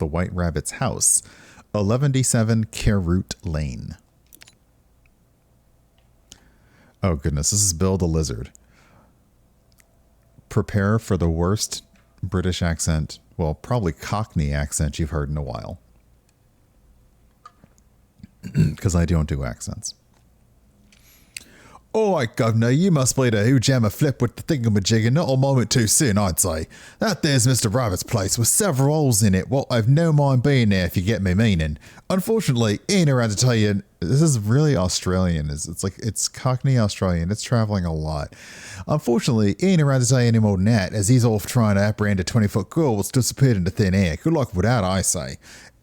the White Rabbit's house. 11D7 Careroot Lane. Oh goodness, this is Bill the Lizard. Prepare for the worst British accent, well, probably Cockney accent you've heard in a while. Because I don't do accents. Alright, governor, you must play the who jam a flip with the thingamajig and not a moment too soon, I'd say. That there's Mr. Rabbit's place with several holes in it, what I've no mind being there if you get me meaning. Unfortunately, he ain't around to tell you, this is really Australian, it's Cockney Australian, it's traveling a lot. Unfortunately, he ain't around to tell you any more than that, as he's off trying to apprehend a 20-foot girl that's disappeared into thin air. Good luck with that, I say.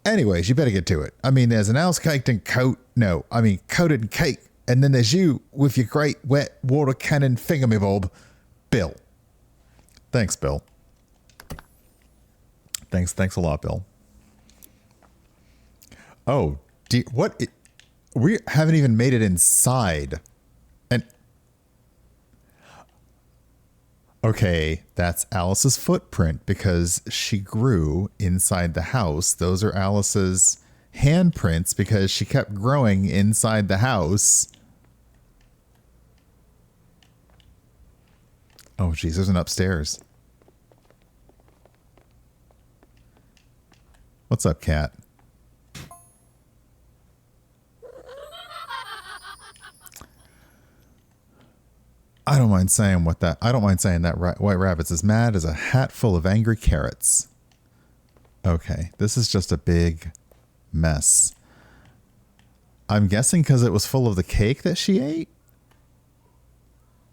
Anyways, you better get to it. I mean, there's an owl coated in cake. And then there's you with your great wet water cannon thingamabob, Bill. Thanks, Bill. Thanks a lot, Bill. Oh, we haven't even made it inside. And okay, that's Alice's footprint because she grew inside the house. Those are Alice's handprints because she kept growing inside the house. Oh, geez, there's an upstairs. What's up, cat? I don't mind saying that White Rabbit's as mad as a hat full of angry carrots. Okay, this is just a big mess. I'm guessing because it was full of the cake that she ate?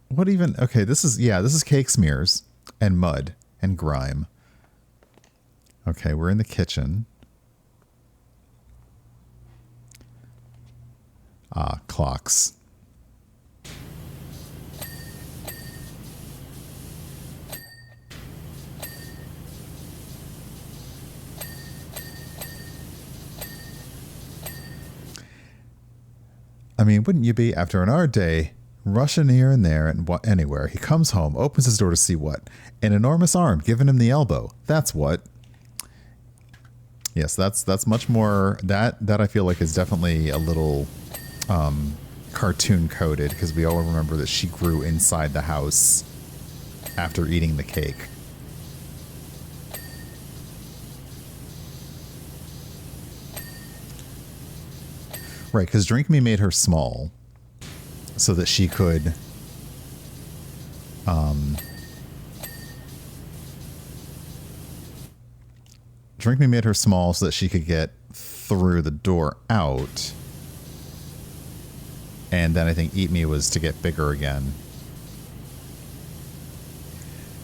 What even? Okay, this is cake smears and mud and grime. Okay, we're in the kitchen. Ah, clocks. I mean, wouldn't you be after an hard day? Rushing here and there and anywhere. He comes home, opens his door to see what? An enormous arm giving him the elbow. That's what. Yes, that's much more. That I feel like is definitely a little cartoon coded because we all remember that she grew inside the house after eating the cake. Right, because Drink Me made her small. So that she could Drink Me made her small so that she could get through the door out. And then I think Eat Me was to get bigger again.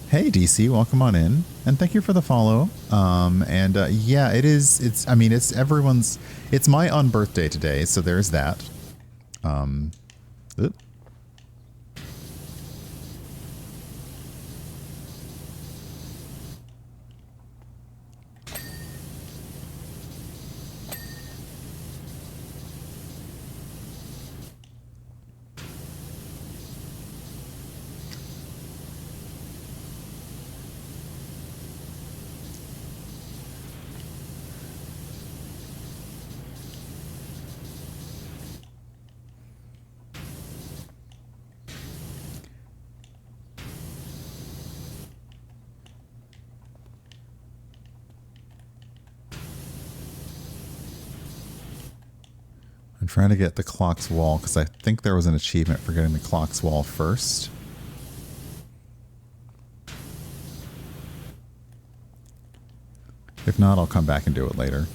Hey DC, welcome on in. And thank you for the follow. Yeah, it's my unbirthday today, so there's that. Oop. I'm trying to get the clock's wall because I think there was an achievement for getting the clock's wall first. If not, I'll come back and do it later.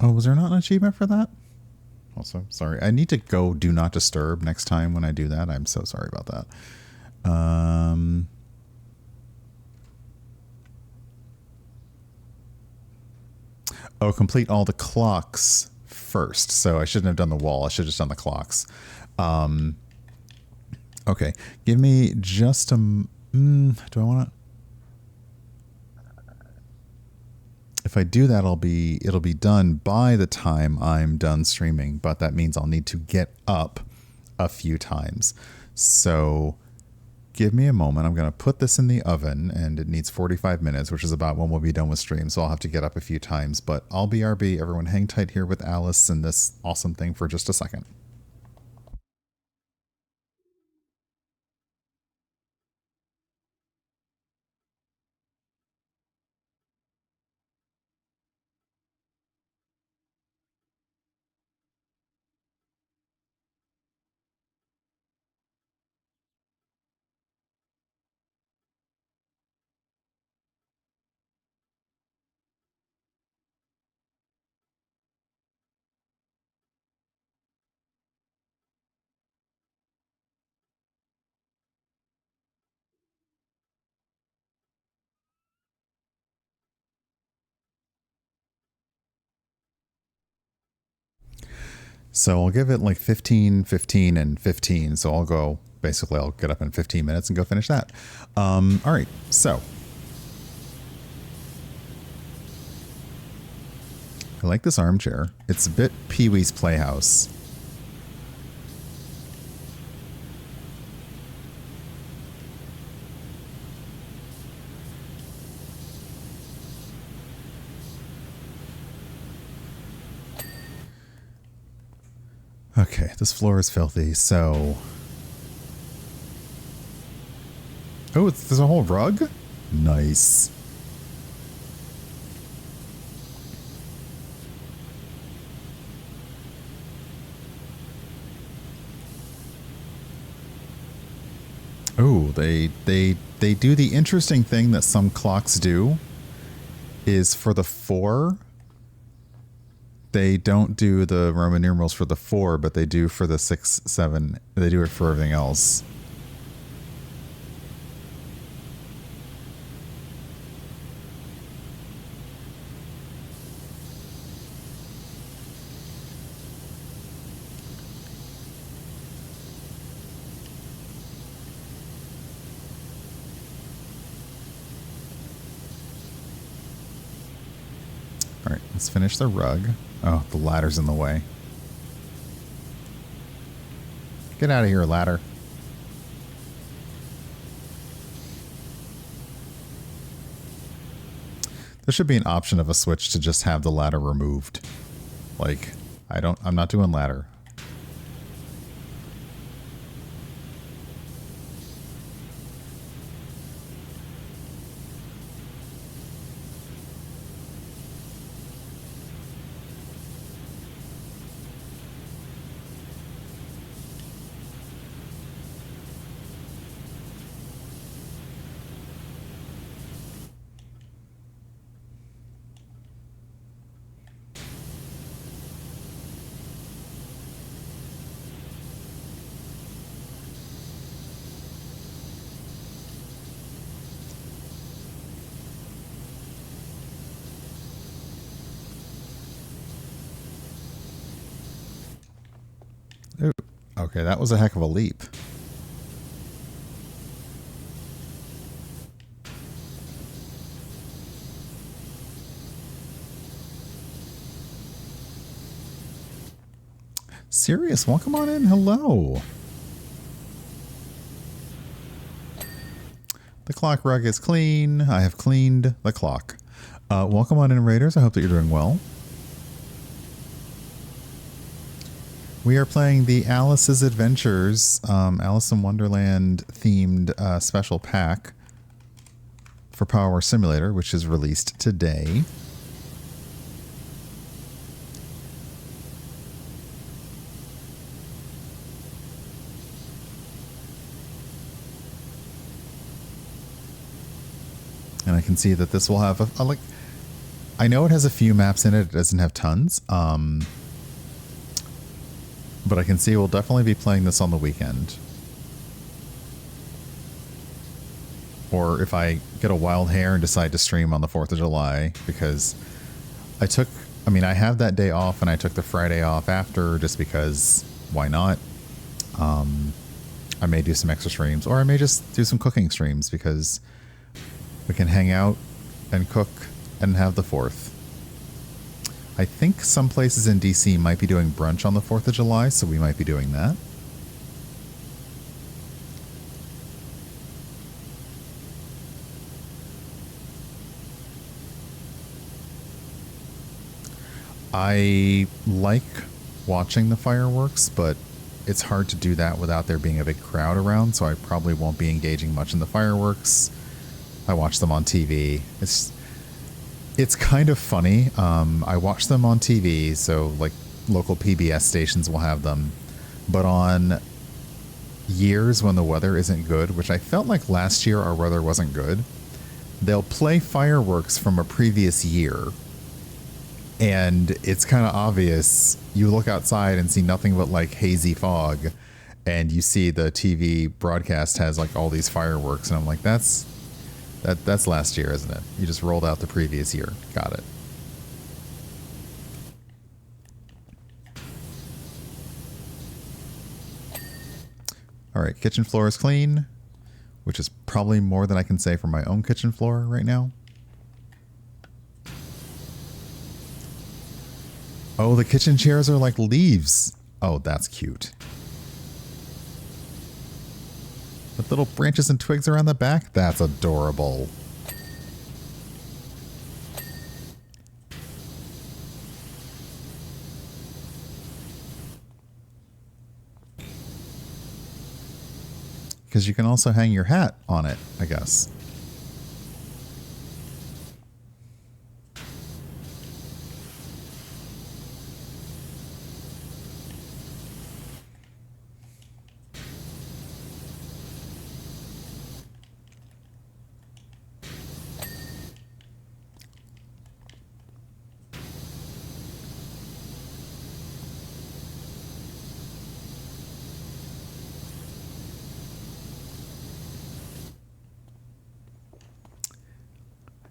Oh, was there not an achievement for that? Also, sorry. I need to go Do Not Disturb next time when I do that. I'm so sorry about that. Oh, complete all the clocks first, so I shouldn't have done the wall. I should have just done the clocks. Okay, give me just a... do I want to... If I do that, it'll be done by the time I'm done streaming, but that means I'll need to get up a few times. So give me a moment. I'm going to put this in the oven, and it needs 45 minutes, which is about when we'll be done with stream. So I'll have to get up a few times, but I'll BRB. Everyone hang tight here with Alice and this awesome thing for just a second. So I'll give it like 15, 15, and 15. So I'll get up in 15 minutes and go finish that. All right, so. I like this armchair. It's a bit Pee-wee's Playhouse. Okay, this floor is filthy, so... Oh, there's a whole rug? Nice. Oh, they do the interesting thing that some clocks do, is for the 4... They don't do the Roman numerals for the 4, but they do for the 6, 7. They do it for everything else. All right, let's finish the rug. Oh, the ladder's in the way. Get out of here, ladder. There should be an option of a switch to just have the ladder removed. Like, I'm not doing ladder. Ooh, okay, that was a heck of a leap. Sirius, welcome on in. Hello. The clock rug is clean. I have cleaned the clock. Welcome on in, Raiders. I hope that you're doing well. We are playing the Alice's Adventures, Alice in Wonderland themed special pack for PowerWash Simulator, which is released today. And I can see that this will have a like, I know it has a few maps in it. It doesn't have tons. But I can see we'll definitely be playing this on the weekend. Or if I get a wild hair and decide to stream on the 4th of July, because I took I mean, I have that day off and I took the Friday off after just because why not? I may do some extra streams or I may just do some cooking streams because we can hang out and cook and have the 4th. I think some places in DC might be doing brunch on the 4th of July, so we might be doing that. I like watching the fireworks, but it's hard to do that without there being a big crowd around, so I probably won't be engaging much in the fireworks. I watch them on TV. It's kind of funny. I watch them on TV, so like local PBS stations will have them, but on years when the weather isn't good, which I felt like last year our weather wasn't good, they'll play fireworks from a previous year. And it's kind of obvious. You look outside and see nothing but like hazy fog, and you see the TV broadcast has like all these fireworks, and I'm like, that's last year, isn't it? You just rolled out the previous year. Got it. All right, kitchen floor is clean, which is probably more than I can say for my own kitchen floor right now. Oh, the kitchen chairs are like leaves. Oh, that's cute. With little branches and twigs around the back? That's adorable. Because you can also hang your hat on it, I guess.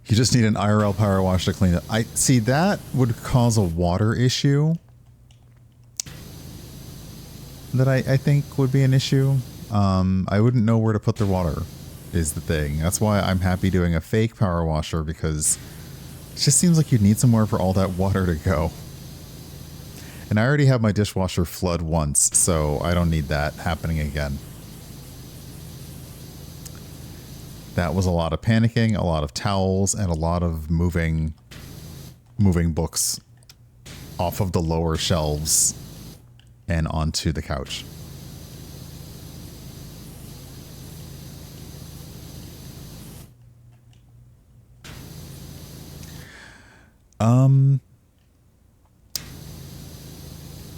You just need an IRL power wash to clean it. I see that would cause a water issue that I think would be an issue. I wouldn't know where to put the water is the thing. That's why I'm happy doing a fake power washer, because it just seems like you'd need somewhere for all that water to go. And I already have my dishwasher flood once, so I don't need that happening again. That was a lot of panicking, a lot of towels, and a lot of moving books off of the lower shelves and onto the couch.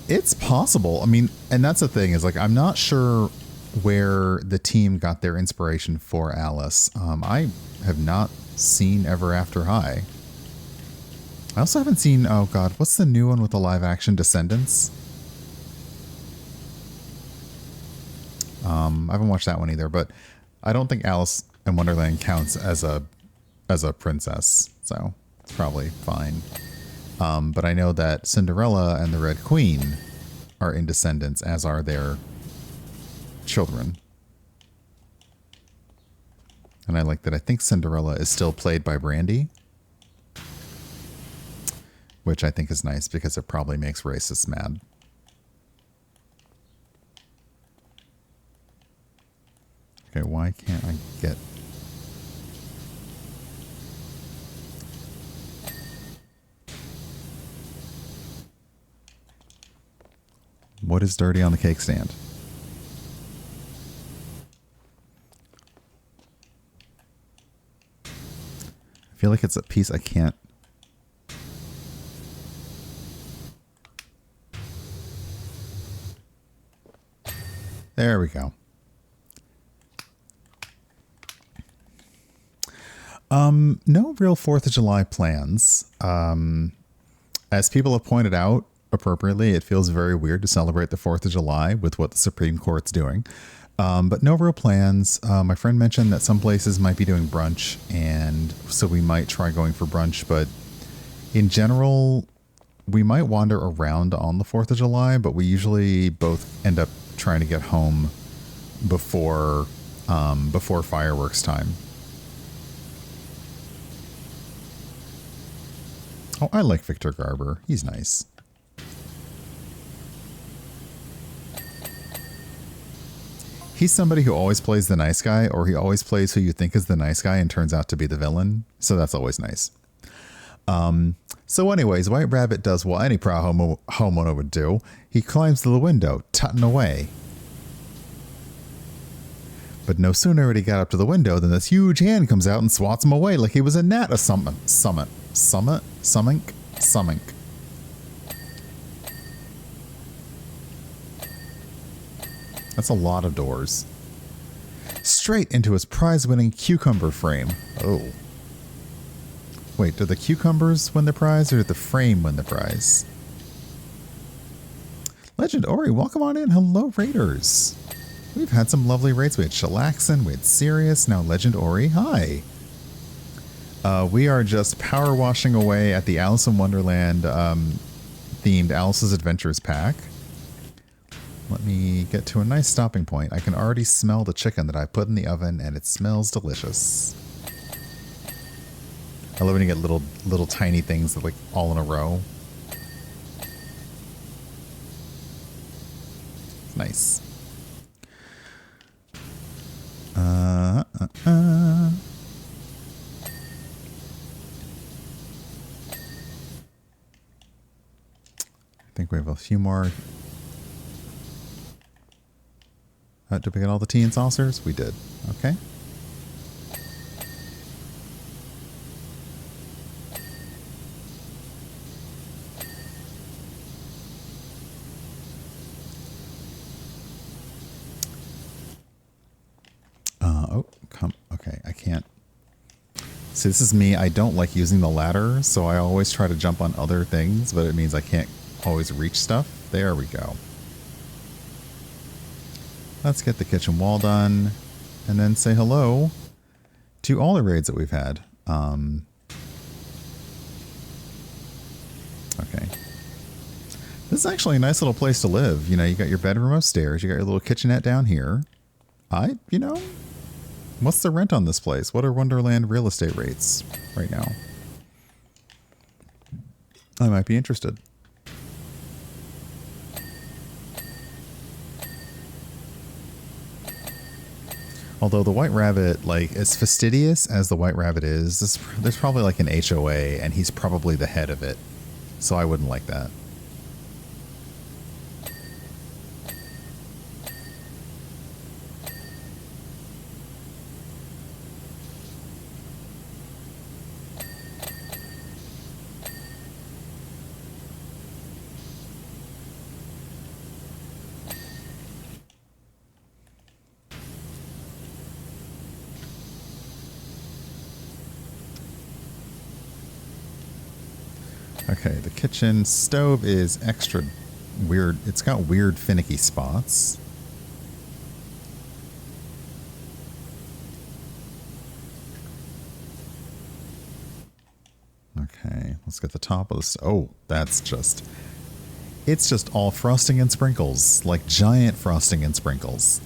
It's possible. I mean, and that's the thing is, like, I'm not sure where the team got their inspiration for Alice. I have not seen Ever After High. I also haven't seen, oh god, what's the new one with the live action Descendants? I haven't watched that one either, but I don't think Alice in Wonderland counts as a princess, so it's probably fine. But I know that Cinderella and the Red Queen are in Descendants, as are their children. And I like that I think Cinderella is still played by Brandy, which I think is nice because it probably makes racists mad. Okay, why can't I get... What is dirty on the cake stand? I feel like it's a piece I can't... There we go. No real 4th of July plans. As people have pointed out appropriately, it feels very weird to celebrate the 4th of July with what the Supreme Court's doing. But no real plans. My friend mentioned that some places might be doing brunch, and so we might try going for brunch. But in general, we might wander around on the 4th of July, but we usually both end up trying to get home before fireworks time. Oh, I like Victor Garber. He's nice. He's somebody who always plays the nice guy, or he always plays who you think is the nice guy and turns out to be the villain. So that's always nice. So anyways, White Rabbit does what any proud homeowner would do. He climbs to the window, tutting away. But no sooner had he got up to the window than this huge hand comes out and swats him away like he was a gnat or something. Summink. That's a lot of doors. Straight into his prize-winning cucumber frame. Oh. Wait, do the cucumbers win the prize, or did the frame win the prize? Legend Ori, welcome on in. Hello, Raiders. We've had some lovely raids. We had Chillaxin, we had Sirius, now Legend Ori. Hi. We are just power washing away at the Alice in Wonderland themed Alice's Adventures pack. Let me get to a nice stopping point. I can already smell the chicken that I put in the oven, and it smells delicious. I love when you get little tiny things that like all in a row. Nice. I think we have a few more. Did we get all the tea and saucers? We did. Okay. Okay, I can't. See, this is me. I don't like using the ladder, so I always try to jump on other things, but it means I can't always reach stuff. There we go. Let's get the kitchen wall done, and then say hello to all the raids that we've had. Okay. This is actually a nice little place to live. You know, you got your bedroom upstairs, you got your little kitchenette down here. You know, what's the rent on this place? What are Wonderland real estate rates right now? I might be interested. Although the White Rabbit, like, as fastidious as the White Rabbit is, there's probably like an HOA, and he's probably the head of it. So I wouldn't like that. Okay, the kitchen stove is extra weird. It's got weird finicky spots. Okay, let's get the top of this. Oh, that's just... It's just all frosting and sprinkles, like giant frosting and sprinkles.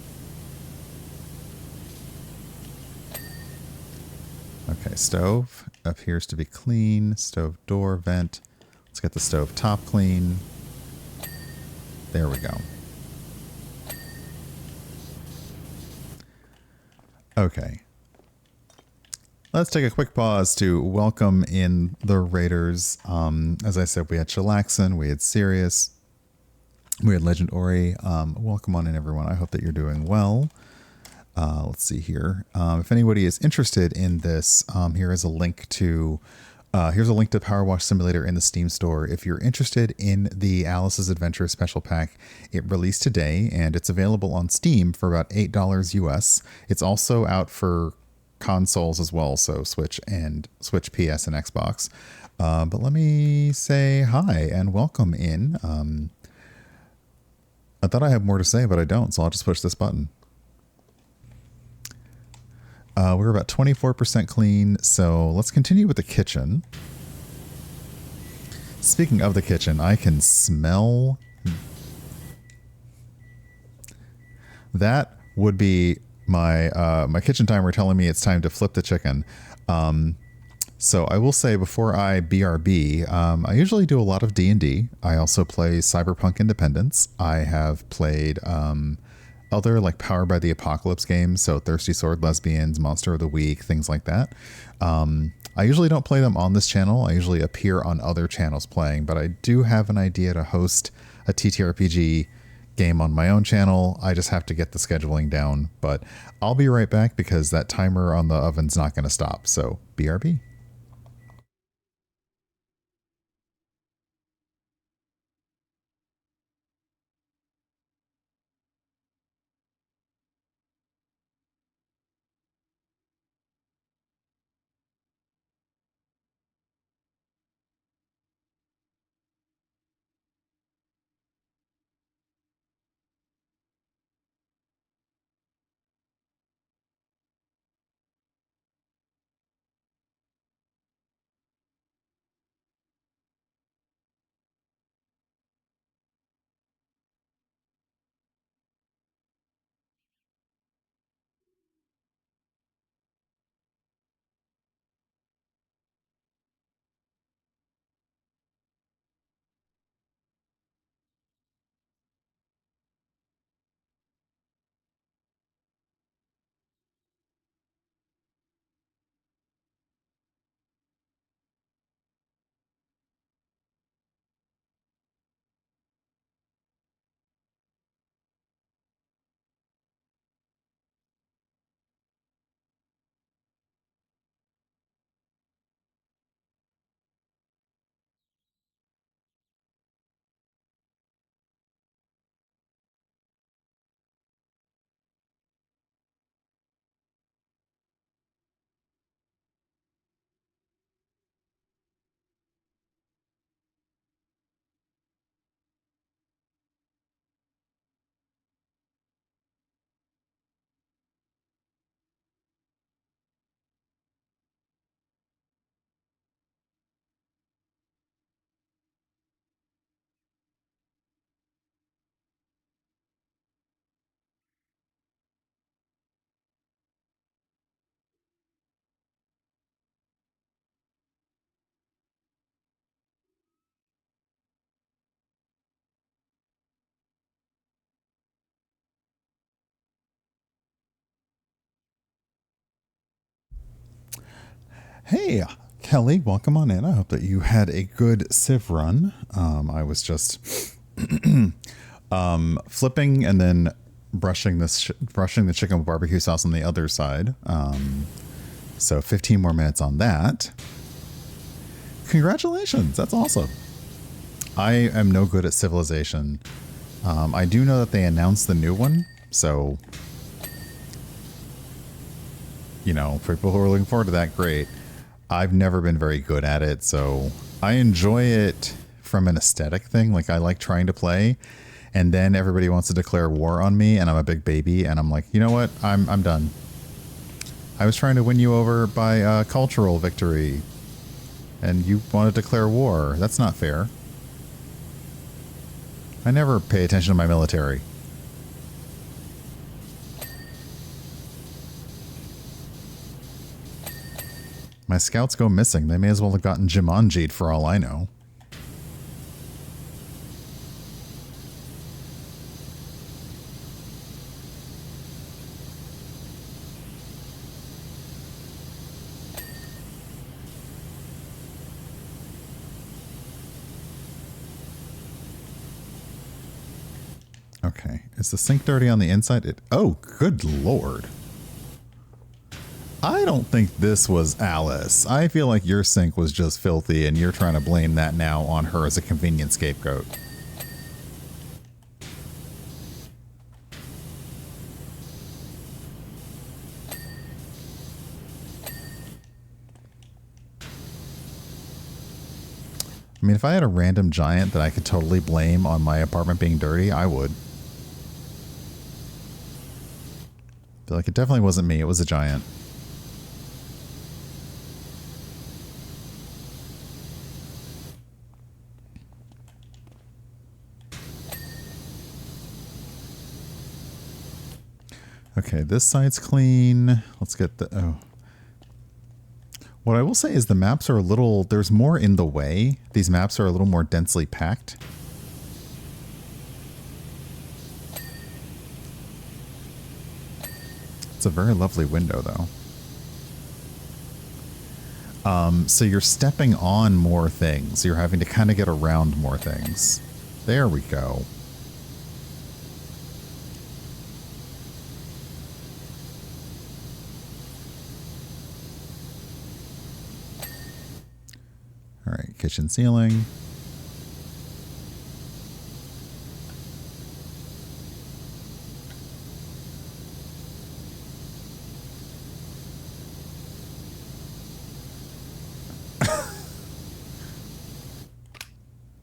Okay, stove appears to be clean. Stove door, vent. Let's get the stove top clean. There we go. Okay. Let's take a quick pause to welcome in the Raiders. As I said, we had Chillaxin, we had Sirius, we had Legend Ori. Welcome on in, everyone. I hope that you're doing well. Let's see here. If anybody is interested in this, here is a link to PowerWash Simulator in the Steam store. If you're interested in the Alice's Adventure special pack, it released today and it's available on Steam for about $8 US. It's also out for consoles as well, so Switch, PS, and Xbox. But let me say hi and welcome in. I thought I had more to say, but I don't, so I'll just push this button. We're about 24% clean, so let's continue with the kitchen. Speaking of the kitchen, I can smell. That would be my my kitchen timer telling me it's time to flip the chicken. So I will say before I BRB, I usually do a lot of D&D. I also play Cyberpunk Independence. I have played other like Powered by the Apocalypse games, so Thirsty Sword Lesbians, Monster of the Week, things like that. I usually don't play them on this channel. I usually appear on other channels playing, but I do have an idea to host a TTRPG game on my own channel. I just have to get the scheduling down, but I'll be right back because that timer on the oven's not going to stop. So BRB. Hey, Kelly, welcome on in. I hope that you had a good Civ run. I was just flipping and then brushing the chicken with barbecue sauce on the other side. So 15 more minutes on that. Congratulations, that's awesome. I am no good at Civilization. I do know that they announced the new one, so you know, for people who are looking forward to that, great. I've never been very good at it, so I enjoy it from an aesthetic thing. Like, I like trying to play, and then everybody wants to declare war on me, and I'm a big baby, and I'm like, you know what? I'm done. I was trying to win you over by cultural victory, and you want to declare war. That's not fair. I never pay attention to my military. My scouts go missing. They may as well have gotten Jumanji'd for all I know. Okay. Is the sink dirty on the inside? Oh, good lord. I don't think this was Alice. I feel like your sink was just filthy and you're trying to blame that now on her as a convenient scapegoat. I mean, if I had a random giant that I could totally blame on my apartment being dirty, I would. I feel like it definitely wasn't me, it was a giant. Okay, this side's clean. Let's get the... Oh. What I will say is the maps are a little... There's more in the way. These maps are a little more densely packed. It's a very lovely window, though. So you're stepping on more things. You're having to kind of get around more things. There we go. All right, kitchen ceiling.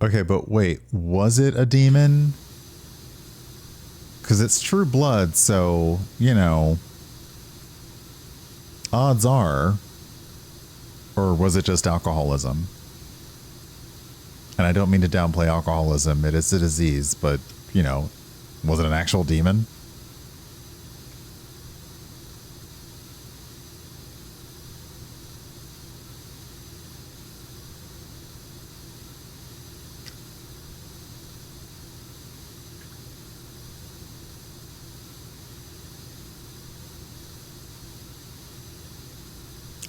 Okay, but wait, was it a demon? Because it's True Blood, so, you know, odds are. Or was it just alcoholism? And I don't mean to downplay alcoholism. It is a disease, but, you know, was it an actual demon?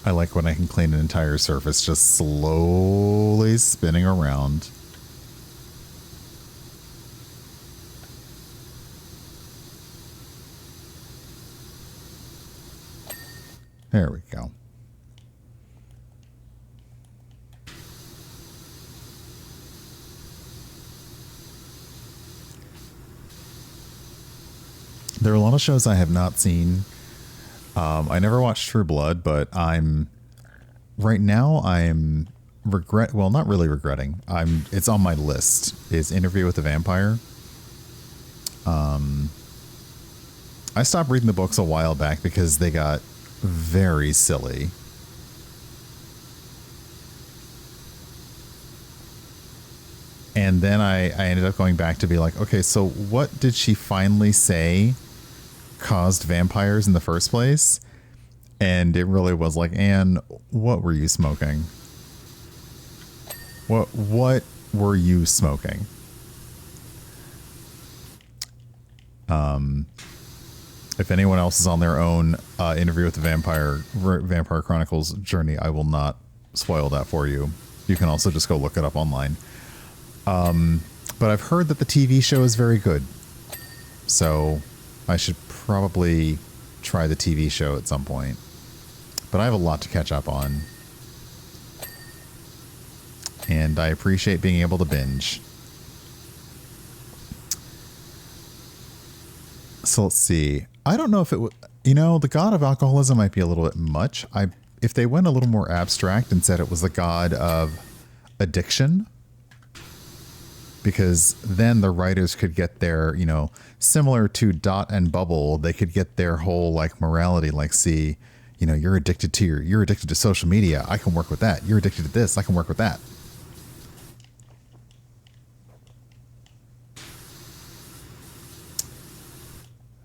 I like when I can clean an entire surface just slowly spinning around. There we go. There are a lot of shows I have not seen. I never watched True Blood, but right now I'm well, not really regretting. It's on my list. Is Interview with the Vampire. I stopped reading the books a while back because they got very silly. And then I ended up going back to be like, okay, so what did she finally say caused vampires in the first place? And it really was like, Anne, what were you smoking? What were you smoking? If anyone else is on their own Interview with the Vampire Chronicles journey, I will not spoil that for you. You can also just go look it up online. But I've heard that the TV show is very good. So I should probably try the TV show at some point. But I have a lot to catch up on. And I appreciate being able to binge. So let's see. I don't know if it would... You know, the god of alcoholism might be a little bit much. If they went a little more abstract and said it was the god of addiction... Because then the writers could get their, you know, similar to Dot and Bubble, they could get their whole like morality, like, see, you know, you're addicted to social media. I can work with that. You're addicted to this. I can work with that.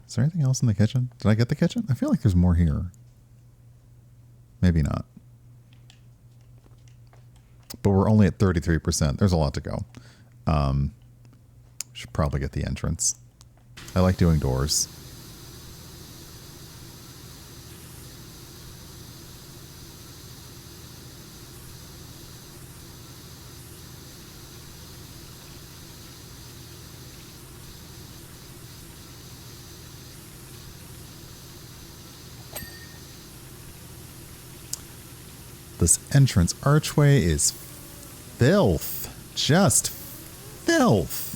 Is there anything else in the kitchen? Did I get the kitchen? I feel like there's more here. Maybe not. But we're only at 33%. There's a lot to go. Should probably get the entrance. I like doing doors. This entrance archway is filth. Just filth.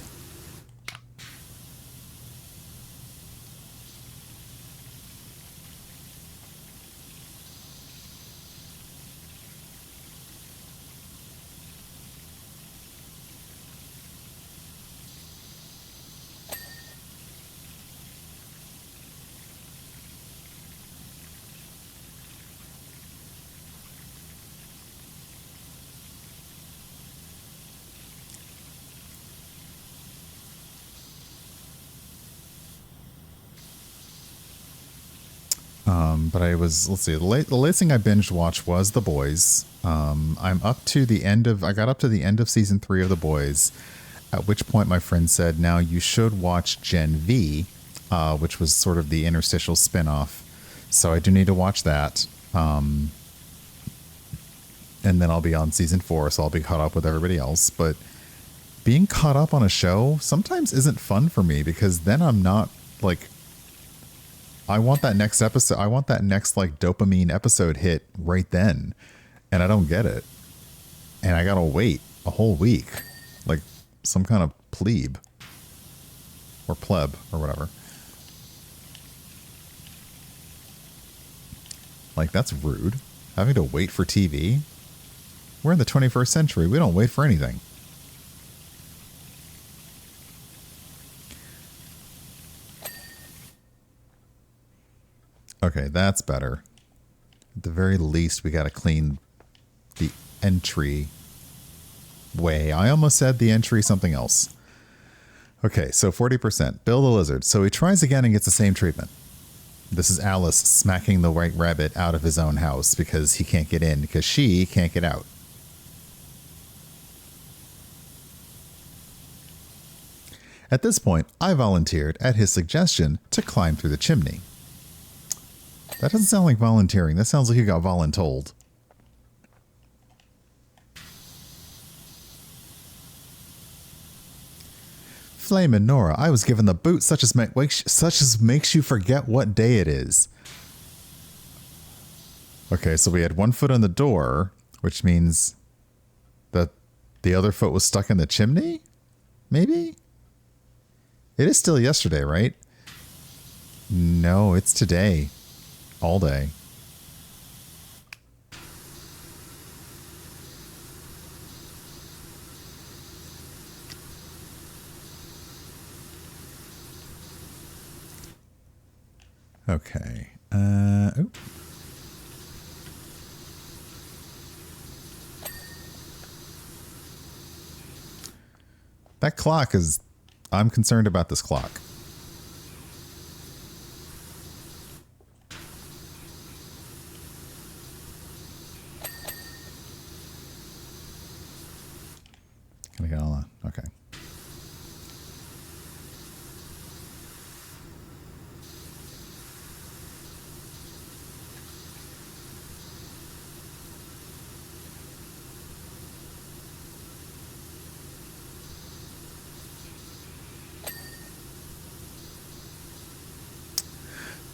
But let's see, the latest thing I binge watched was The Boys. I'm up to the end of, I got up to the end of season 3 of The Boys, at which point my friend said, now you should watch Gen V, which was sort of the interstitial spinoff. So I do need to watch that. And then I'll be on season 4, so I'll be caught up with everybody else. But being caught up on a show sometimes isn't fun for me, because then I'm not like, I want that next episode. I want that next like dopamine episode hit right then. And I don't get it. And I got to wait a whole week, like some kind of plebe or pleb or whatever. Like, that's rude. Having to wait for TV. We're in the 21st century. We don't wait for anything. Okay, that's better. At the very least, we got to clean the entry way. I almost said the entry something else. Okay, so 40%. Bill the Lizard. So he tries again and gets the same treatment. This is Alice smacking the white rabbit out of his own house because he can't get in because she can't get out. At this point, I volunteered at his suggestion to climb through the chimney. That doesn't sound like volunteering. That sounds like you got voluntold. Flame and Nora, I was given the boot such as makes you forget what day it is. Okay, so we had one foot on the door, which means that the other foot was stuck in the chimney? Maybe? It is still yesterday, right? No, it's today. All day. Okay. Oop. That clock is... I'm concerned about this clock. Can I get all that? Okay.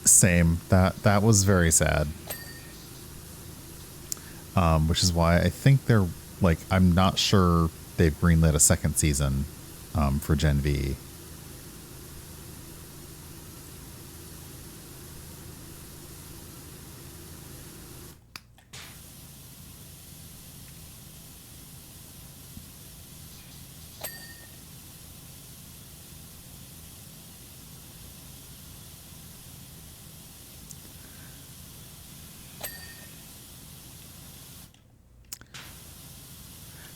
Same. That was very sad. Which is why I think they're like, I'm not sure they've greenlit a second season for Gen V.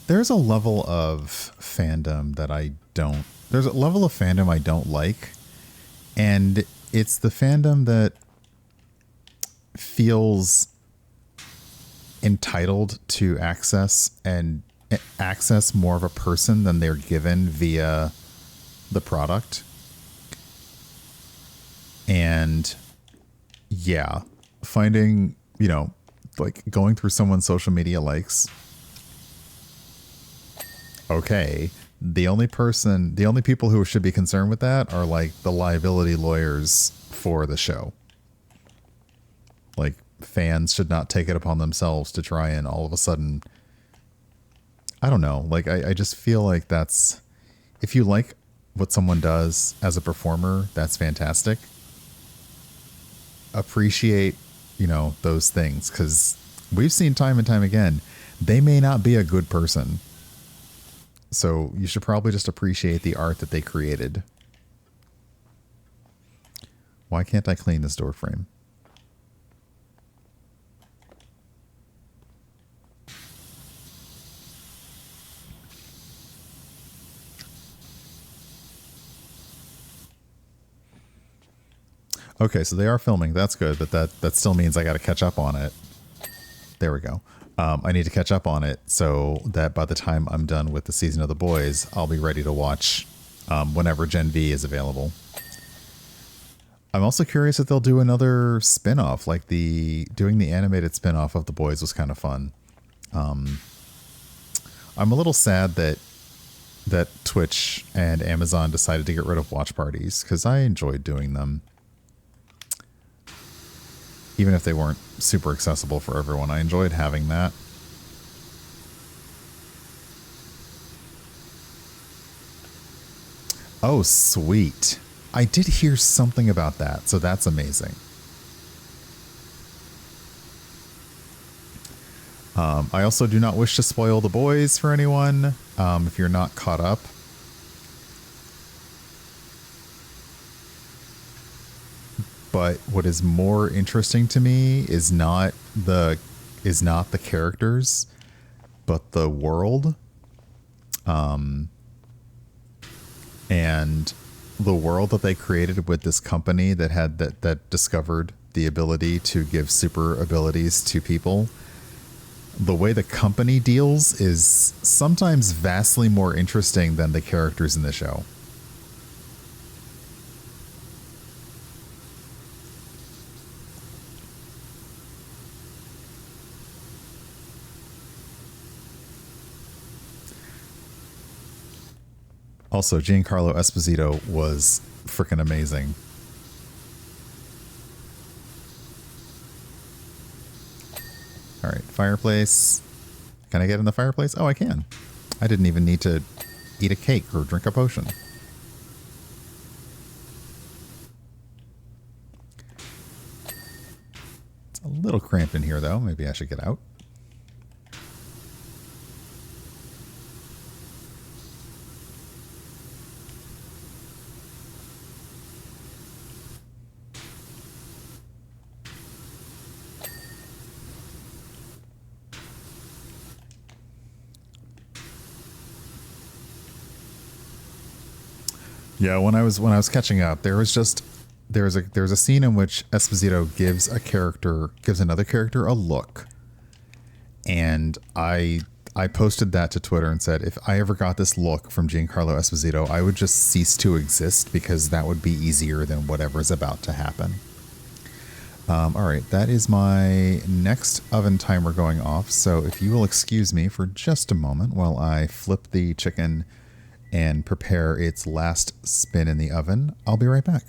There's a level of fandom that I don't... There's a level of fandom I don't like. And it's the fandom that feels entitled to access more of a person than they're given via the product. And yeah, finding, like going through someone's social media likes... Okay, the only people who should be concerned with that are like the liability lawyers for the show. Like, fans should not take it upon themselves to try and all of a sudden, I don't know, like I just feel like that's, if you like what someone does as a performer, that's fantastic. Appreciate, those things, because we've seen time and time again, they may not be a good person. So you should probably just appreciate the art that they created. Why can't I clean this door frame? Okay, so they are filming. That's good, but that still means I got to catch up on it. There we go. I need to catch up on it so that by the time I'm done with the season of The Boys, I'll be ready to watch whenever Gen V is available. I'm also curious if they'll do another spin-off, like doing the animated spin-off of The Boys was kind of fun. I'm a little sad that Twitch and Amazon decided to get rid of watch parties because I enjoyed doing them. Even if they weren't super accessible for everyone, I enjoyed having that. Oh, sweet. I did hear something about that, so that's amazing. I also do not wish to spoil The Boys for anyone if you're not caught up. But what is more interesting to me is not the characters, but the world. And the world that they created with this company that had that discovered the ability to give super abilities to people. The way the company deals is sometimes vastly more interesting than the characters in the show. Also, Giancarlo Esposito was freaking amazing. All right, fireplace. Can I get in the fireplace? Oh, I can. I didn't even need to eat a cake or drink a potion. It's a little cramped in here, though. Maybe I should get out. Yeah, when I was catching up, there's a scene in which Esposito gives another character a look, and I posted that to Twitter and said if I ever got this look from Giancarlo Esposito, I would just cease to exist because that would be easier than whatever's about to happen. All right, that is my next oven timer going off. So if you will excuse me for just a moment while I flip the chicken and prepare its last spin in the oven, I'll be right back.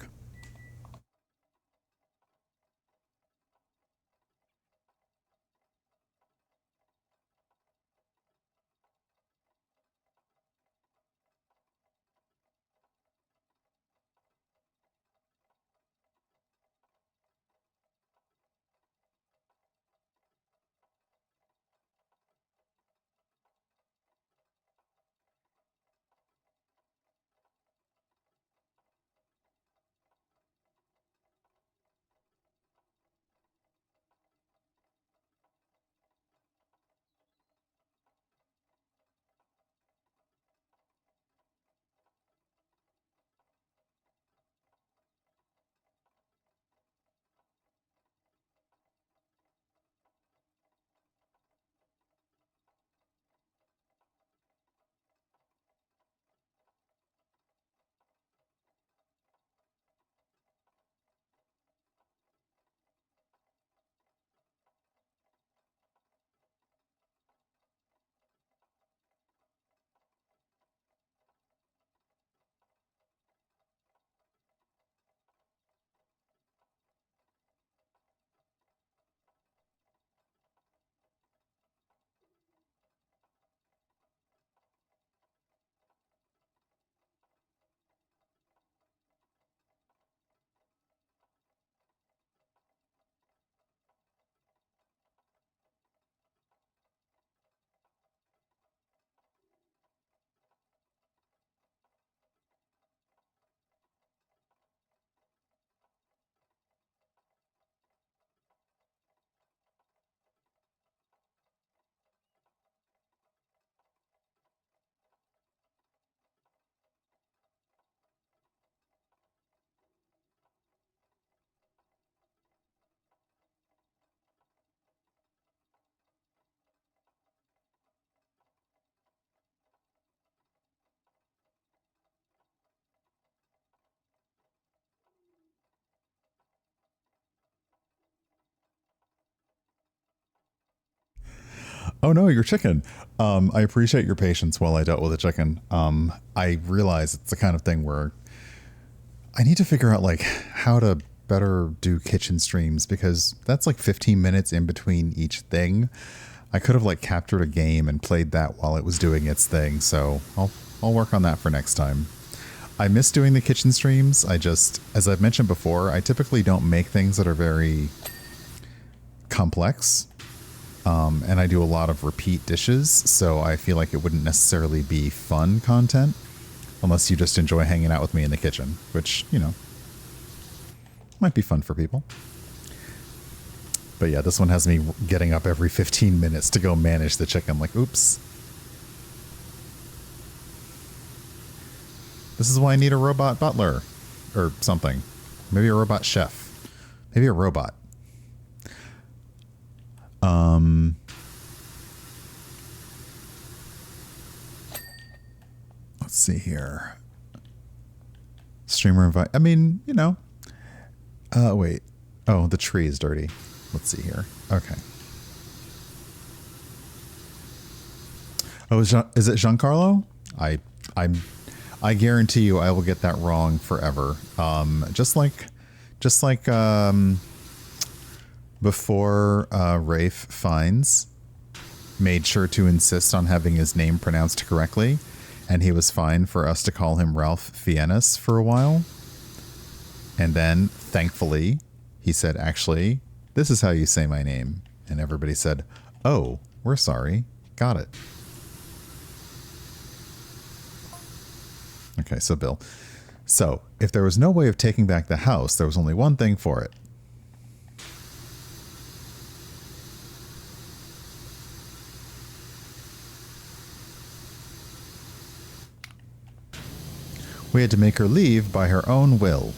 Oh no, your chicken. I appreciate your patience while I dealt with the chicken. I realize it's the kind of thing where I need to figure out like how to better do kitchen streams because that's like 15 minutes in between each thing. I could have like captured a game and played that while it was doing its thing. So I'll work on that for next time. I miss doing the kitchen streams. I just, as I've mentioned before, I typically don't make things that are very complex. And I do a lot of repeat dishes, so I feel like it wouldn't necessarily be fun content unless you just enjoy hanging out with me in the kitchen, which, you know, might be fun for people. But yeah, this one has me getting up every 15 minutes to go manage the chicken. Like, oops. This is why I need a robot butler or something. Maybe a robot chef. Maybe a robot. Let's see here. Streamer invite. I mean, you know. Wait. Oh, the tree is dirty. Let's see here. Okay. Oh, is it Giancarlo? I guarantee you I will get that wrong forever. Just like before Rafe Fiennes made sure to insist on having his name pronounced correctly, and he was fine for us to call him Ralph Fiennes for a while. And then, thankfully, he said, actually, this is how you say my name. And everybody said, oh, we're sorry. Got it. Okay, so Bill. So, if there was no way of taking back the house, there was only one thing for it. We had to make her leave by her own will.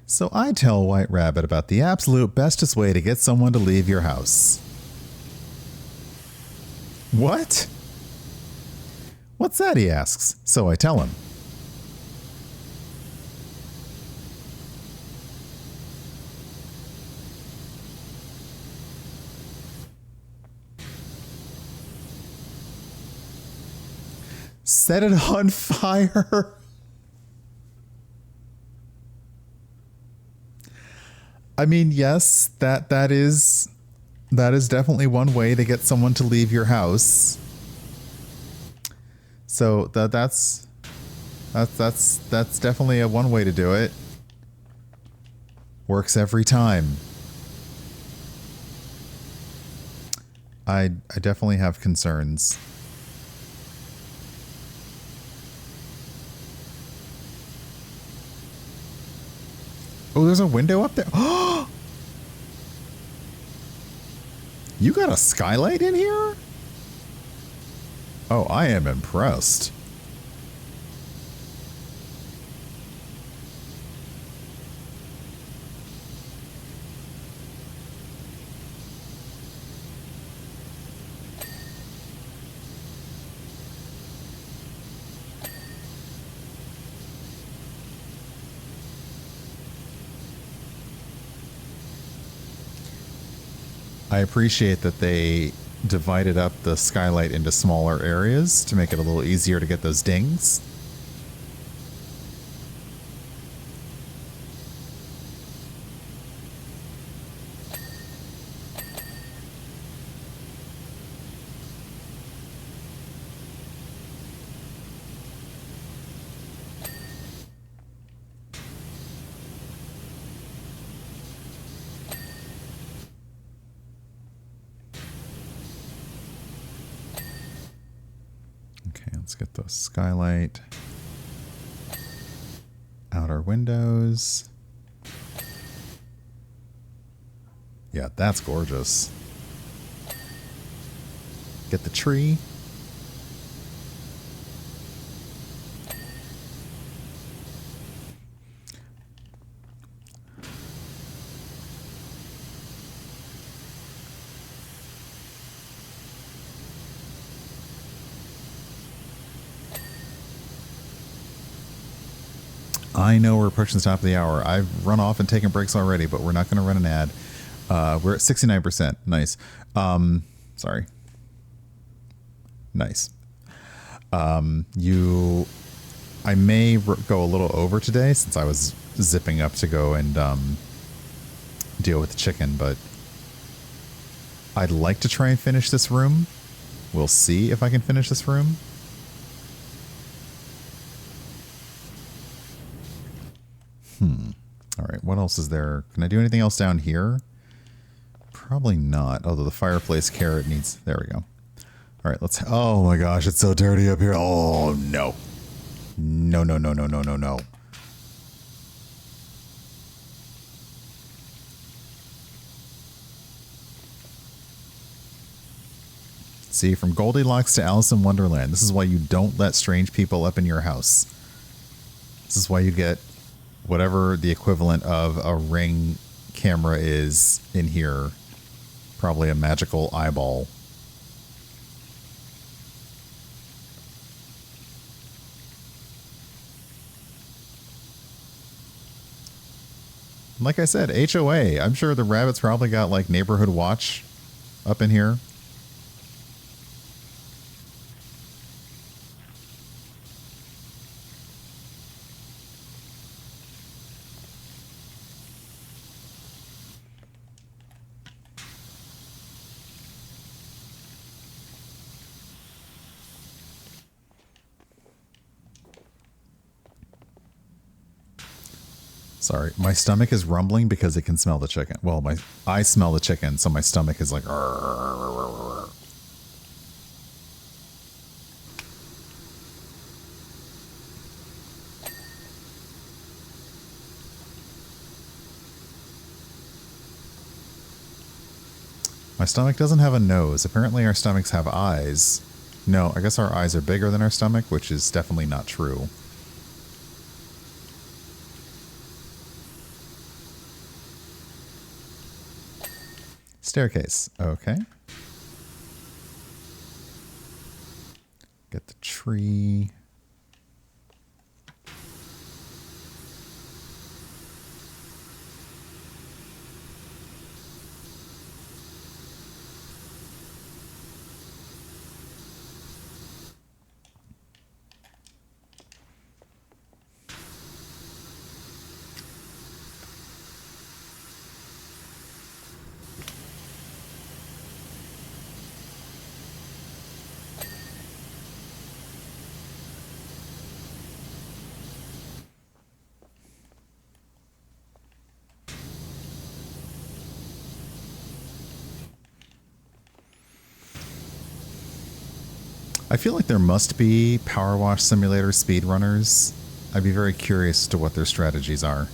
So I tell White Rabbit about the absolute bestest way to get someone to leave your house. What? What's that, he asks. So I tell him. Set it on fire. I mean, yes, that is definitely one way to get someone to leave your house. So that's definitely a one way to do it. Works every time. I definitely have concerns. Oh, there's a window up there. Oh! You got a skylight in here? Oh, I am impressed. I appreciate that they divided up the skylight into smaller areas to make it a little easier to get those dings. Let's get the skylight, outer windows. Yeah, that's gorgeous. Get the tree. I know we're approaching the top of the hour. I've run off and taken breaks already, but we're not going to run an ad. We're at 69%. Nice. Sorry. Nice. I may go a little over today since I was zipping up to go and deal with the chicken, but I'd like to try and finish this room. We'll see if I can finish this room. All right, what else is there? Can I do anything else down here? Probably not, although the fireplace carrot needs... There we go. All right, let's... Oh my gosh, it's so dirty up here. Oh, no. No, no, no, no, no, no, no. See, from Goldilocks to Alice in Wonderland. This is why you don't let strange people up in your house. This is why you get whatever the equivalent of a Ring camera is in here. Probably a magical eyeball. Like I said, HOA. I'm sure the rabbits probably got like neighborhood watch up in here. Sorry, my stomach is rumbling because it can smell the chicken. Well, I smell the chicken, so my stomach is like... My stomach doesn't have a nose. Apparently our stomachs have eyes. No, I guess our eyes are bigger than our stomach, which is definitely not true. Staircase. Okay. Get the tree. I feel like there must be PowerWash Simulator speedrunners. I'd be very curious as to what their strategies are.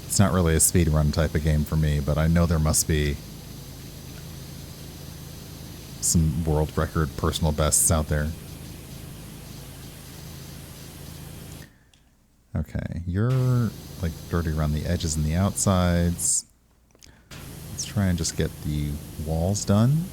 It's not really a speedrun type of game for me, but I know there must be some world record personal bests out there. Okay, you're like dirty around the edges and the outsides. Let's try and just get the walls done.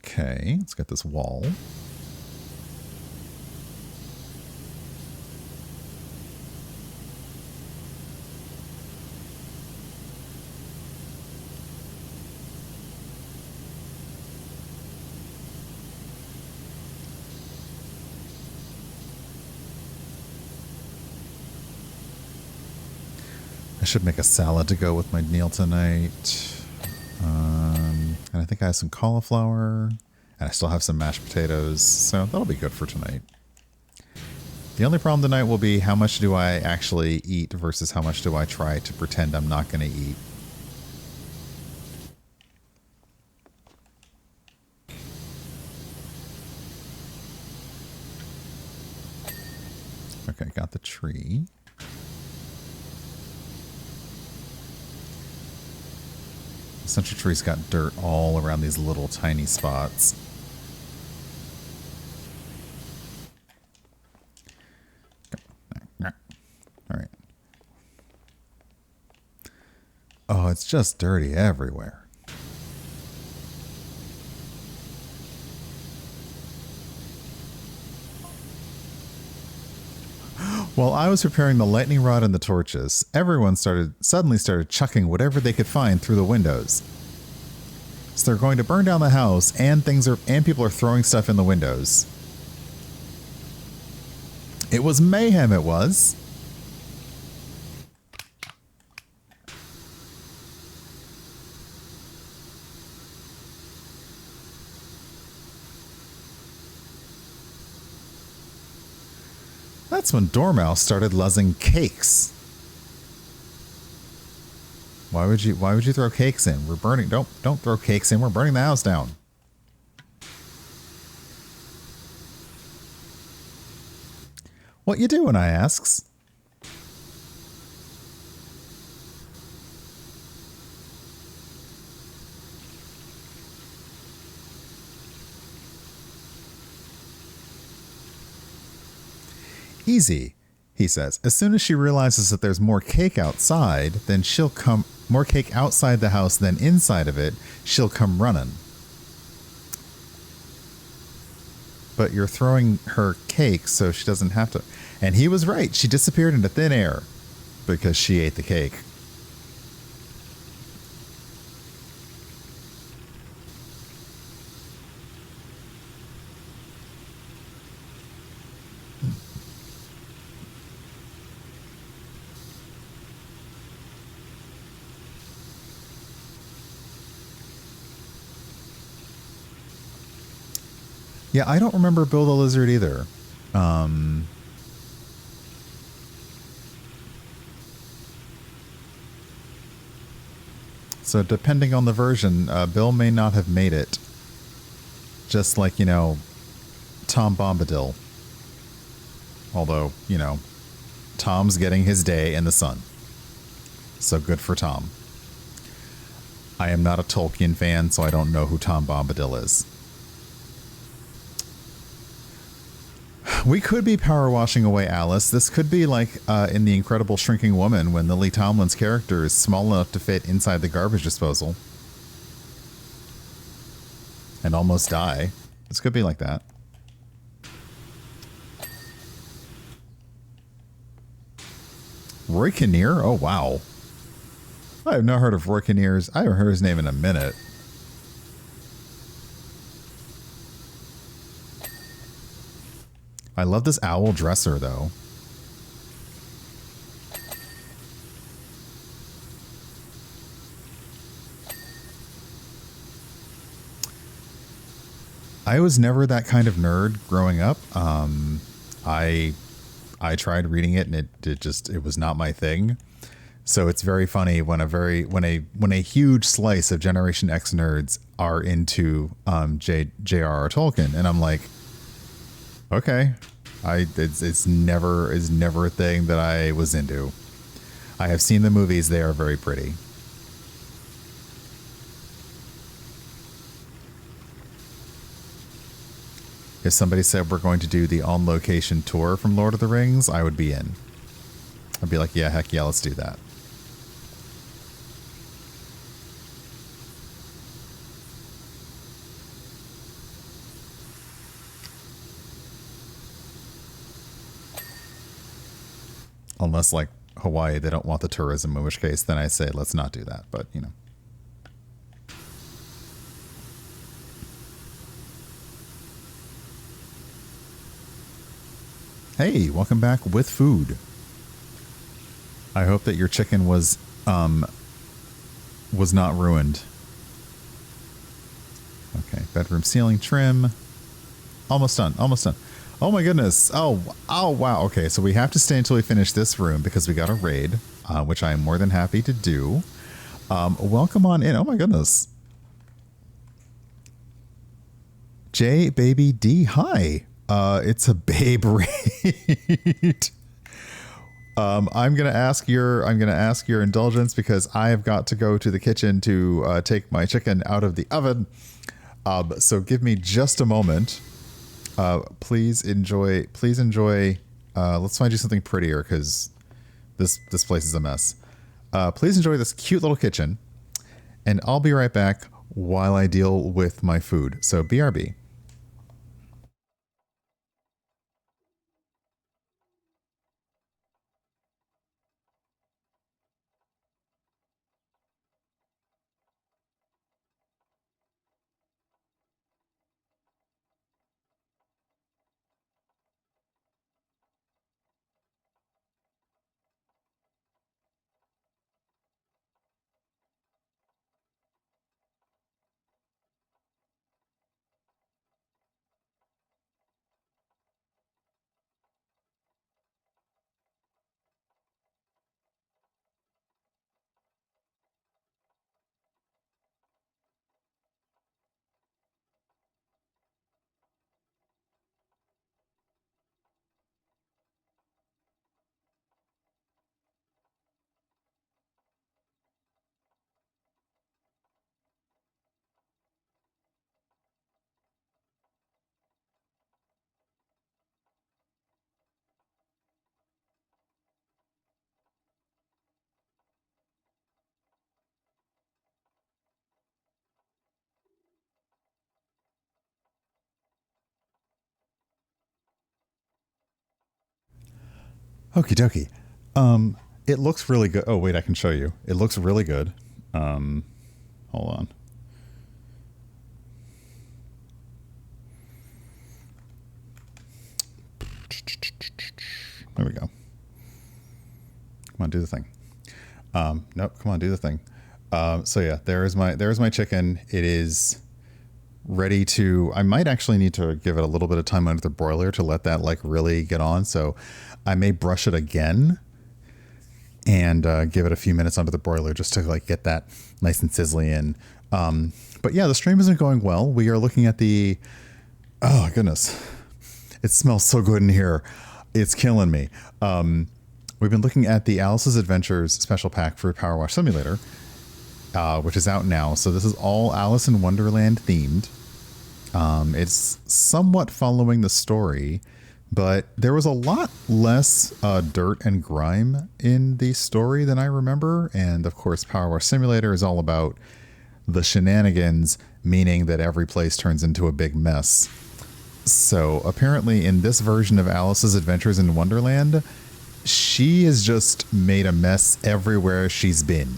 Okay, let's get this wall. I should make a salad to go with my meal tonight. And I think I have some cauliflower. And I still have some mashed potatoes. So that'll be good for tonight. The only problem tonight will be how much do I actually eat versus how much do I try to pretend I'm not going to eat. Okay, got the tree. The central tree's got dirt all around these little tiny spots. it's just dirty everywhere. While I was preparing the lightning rod and the torches, everyone suddenly started chucking whatever they could find through the windows. So they're going to burn down the house, and people are throwing stuff in the windows. It was mayhem, it was. That's when Dormouse started luzzing cakes. Why would you throw cakes in? We're burning. Don't throw cakes in. We're burning the house down. What you doing? I asks. Easy, he says. As soon as she realizes that there's more cake outside, then she'll come. More cake outside the house than inside of it, she'll come running. But you're throwing her cake so she doesn't have to. And he was right. She disappeared into thin air because she ate the cake. Yeah, I don't remember Bill the Lizard either. So depending on the version, Bill may not have made it. Just like, Tom Bombadil. Although, Tom's getting his day in the sun. So good for Tom. I am not a Tolkien fan, so I don't know who Tom Bombadil is. We could be power washing away Alice. This could be like in The Incredible Shrinking Woman when Lily Tomlin's character is small enough to fit inside the garbage disposal. And almost die. This could be like that. Roy Kinnear? Oh, wow. I have not heard of Roy Kinnear's. I haven't heard his name in a minute. I love this owl dresser, though. I was never that kind of nerd growing up. I tried reading it and it was not my thing. So it's very funny when a huge slice of Generation X nerds are into J.R.R. Tolkien, and I'm like, okay, it's never a thing that I was into. I have seen the movies; they are very pretty. If somebody said we're going to do the on-location tour from Lord of the Rings, I would be in. I'd be like, yeah, heck yeah, let's do that. Unless, like, Hawaii, they don't want the tourism, in which case then I say, let's not do that. But, Hey, welcome back with food. I hope that your chicken was not ruined. Okay, bedroom ceiling trim. Almost done, almost done. Oh my goodness. Oh wow. Okay, so we have to stay until we finish this room because we got a raid, which I am more than happy to do. Welcome on in. Oh my goodness. J Baby D, hi. It's a babe raid. I'm gonna ask your indulgence because I have got to go to the kitchen to take my chicken out of the oven. So give me just a moment. Please enjoy. Let's find you something prettier because this place is a mess. Please enjoy this cute little kitchen, and I'll be right back while I deal with my food. So BRB. Okie dokie. It looks really good. Oh, wait, I can show you. It looks really good. Hold on. There we go. Come on, do the thing. Nope, come on, do the thing. So yeah, there's my chicken. It is ready to, I might actually need to give it a little bit of time under the broiler to let that like really get on. So I may brush it again and give it a few minutes under the broiler just to like get that nice and sizzly in. But yeah, the stream isn't going well. We are looking at the, oh goodness, it smells so good in here. It's killing me. We've been looking at the Alice's Adventures special pack for PowerWash Simulator, which is out now. So this is all Alice in Wonderland themed. It's somewhat following the story, but there was a lot less dirt and grime in the story than I remember. And of course, PowerWash Simulator is all about the shenanigans, meaning that every place turns into a big mess. So apparently in this version of Alice's Adventures in Wonderland, she has just made a mess everywhere she's been.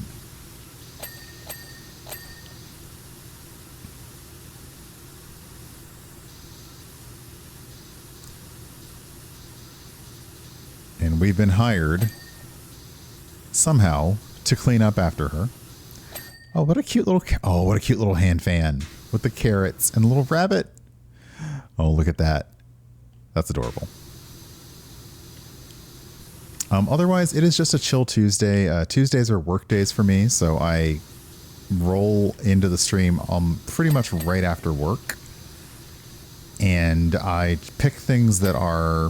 And we've been hired somehow to clean up after her. Oh, what a cute little hand fan with the carrots and a little rabbit. Oh, look at that. That's adorable. Otherwise, it is just a chill Tuesday. Tuesdays are work days for me, so I roll into the stream pretty much right after work. And I pick things that are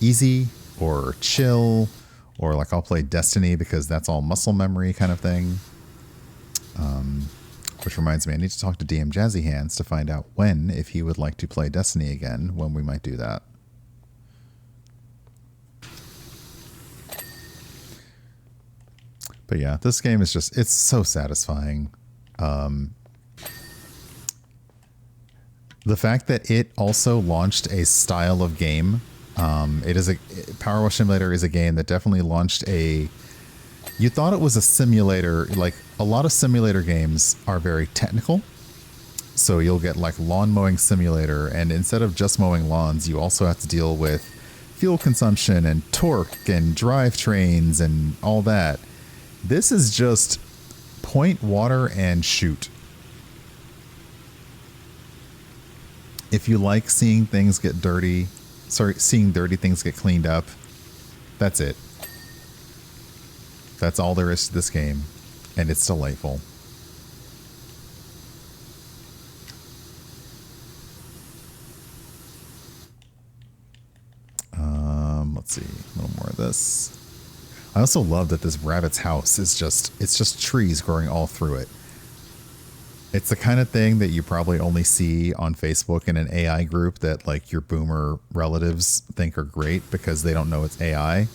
easy or chill, or like I'll play Destiny because that's all muscle memory kind of thing. Which reminds me, I need to talk to DM Jazzy Hands to find out if he would like to play Destiny again, when we might do that. But yeah, this game is just, it's so satisfying. The fact that it also launched a style of game, PowerWash Simulator is a game that definitely launched you thought it was a simulator, like a lot of simulator games are very technical. So you'll get like lawn mowing simulator, and instead of just mowing lawns, you also have to deal with fuel consumption and torque and drivetrains and all that. This is just point water and shoot. If you like seeing things get dirty, seeing dirty things get cleaned up, that's it. That's all there is to this game, and it's delightful. Let's see, a little more of this. I also love that this rabbit's house is it's just trees growing all through it. It's the kind of thing that you probably only see on Facebook in an AI group that like your boomer relatives think are great because they don't know it's AI.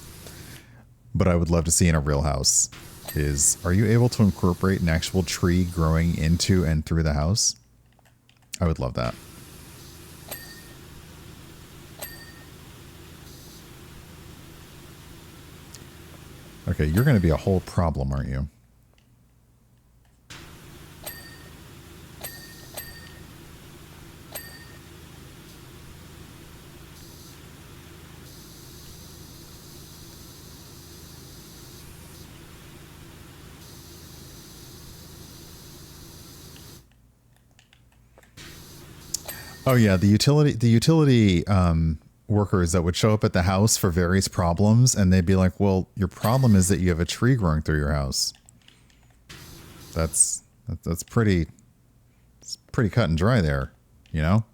but I would love to see in a real house is, are you able to incorporate an actual tree growing into and through the house? I would love that. Okay, you're going to be a whole problem, aren't you? Oh yeah, the utility workers that would show up at the house for various problems, and they'd be like, "Well, your problem is that you have a tree growing through your house." That's pretty. It's pretty cut and dry there, you know.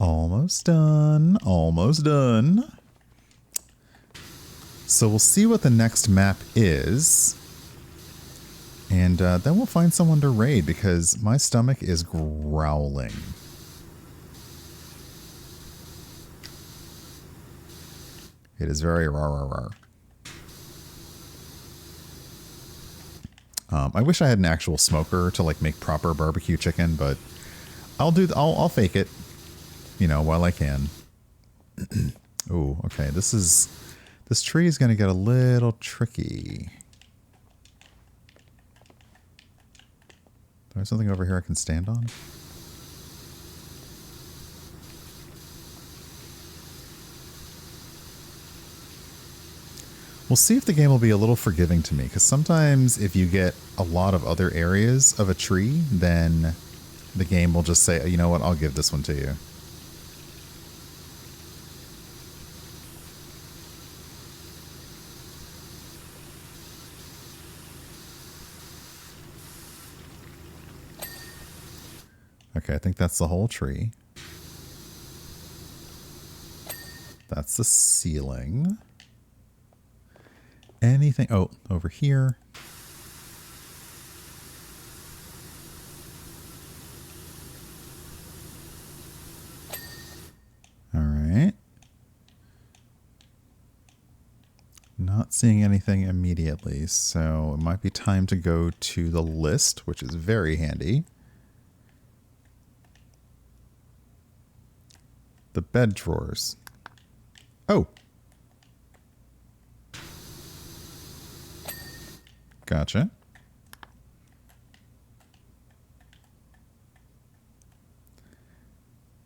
Almost done. Almost done. So we'll see what the next map is. And then we'll find someone to raid because my stomach is growling. It is very rar. I wish I had an actual smoker to like make proper barbecue chicken, but I'll fake it. You know, while I can. Oh, okay. This tree is going to get a little tricky. Do I have something over here I can stand on? We'll see if the game will be a little forgiving to me, because sometimes if you get a lot of other areas of a tree, then the game will just say, you know what, I'll give this one to you. Okay, I think that's the whole tree. That's the ceiling. Anything? Oh, over here. All right. Not seeing anything immediately, so it might be time to go to the list, which is very handy. The bed drawers. Oh. Gotcha.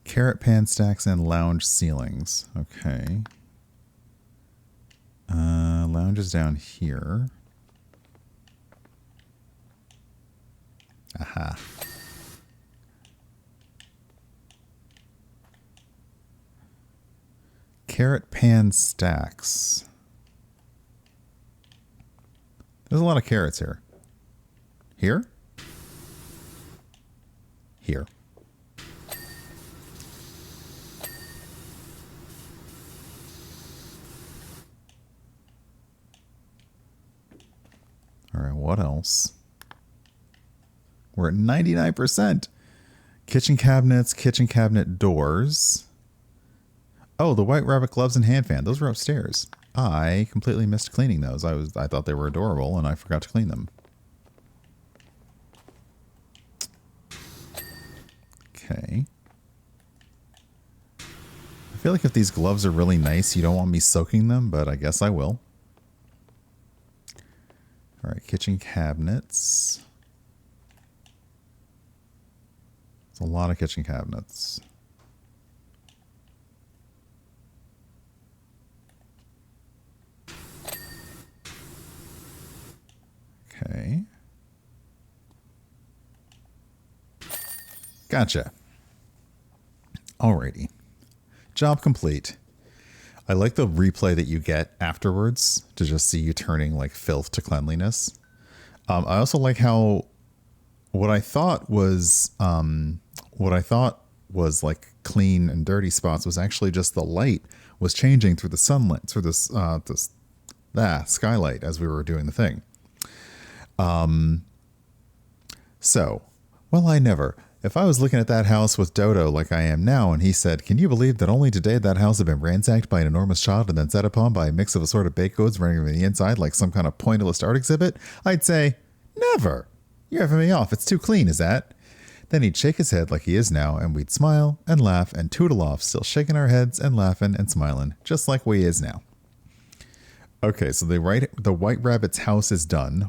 Carrot pan stacks and lounge ceilings. Okay. Lounge is down here. Aha. Carrot pan stacks. There's a lot of carrots here. Here? Here. All right, what else? We're at 99%. Kitchen cabinets, kitchen cabinet doors. Oh, the white rabbit gloves and hand fan. Those were upstairs. I completely missed cleaning those. I thought they were adorable and I forgot to clean them. Okay. I feel like if these gloves are really nice, you don't want me soaking them, but I guess I will. All right, kitchen cabinets. It's a lot of kitchen cabinets. Okay. Gotcha. Alrighty. Job complete. I like the replay that you get afterwards to just see you turning like filth to cleanliness. I also like how what I thought was like clean and dirty spots was actually just the light was changing through the sunlight, through this skylight as we were doing the thing. So, well, I never. If I was looking at that house with Dodo like I am now, and he said, "Can you believe that only today that house had been ransacked by an enormous child and then set upon by a mix of assorted baked goods running from the inside like some kind of pointillist art exhibit?" I'd say, "Never. You're having me off. It's too clean, is that?" Then he'd shake his head like he is now, and we'd smile and laugh and tootle off, still shaking our heads and laughing and smiling, just like we is now. Okay, so the White Rabbit's house is done.